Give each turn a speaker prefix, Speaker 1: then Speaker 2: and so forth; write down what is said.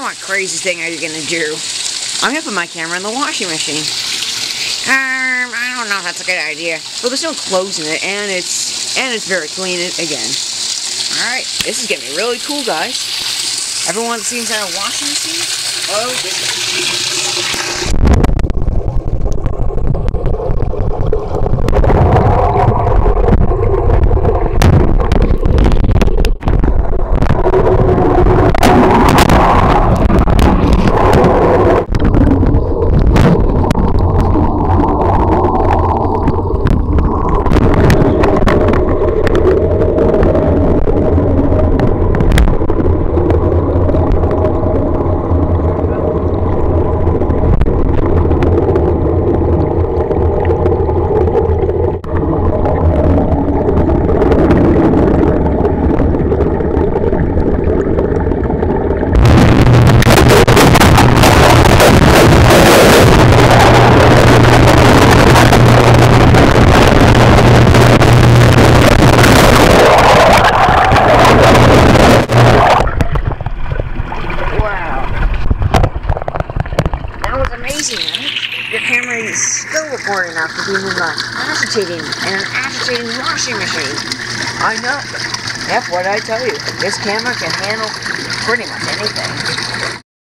Speaker 1: what crazy thing are you gonna do? I'm gonna put my camera in the washing machine. I don't know if that's a good idea. Well, there's no clothes in it, and it's very clean again. Alright, this is getting really cool, guys. Everyone seen inside a washing machine? Oh, this is... Amazing, right? Your camera is still recording after being in an agitating washing machine. I know. Yep, what did I tell you? This camera can handle pretty much anything.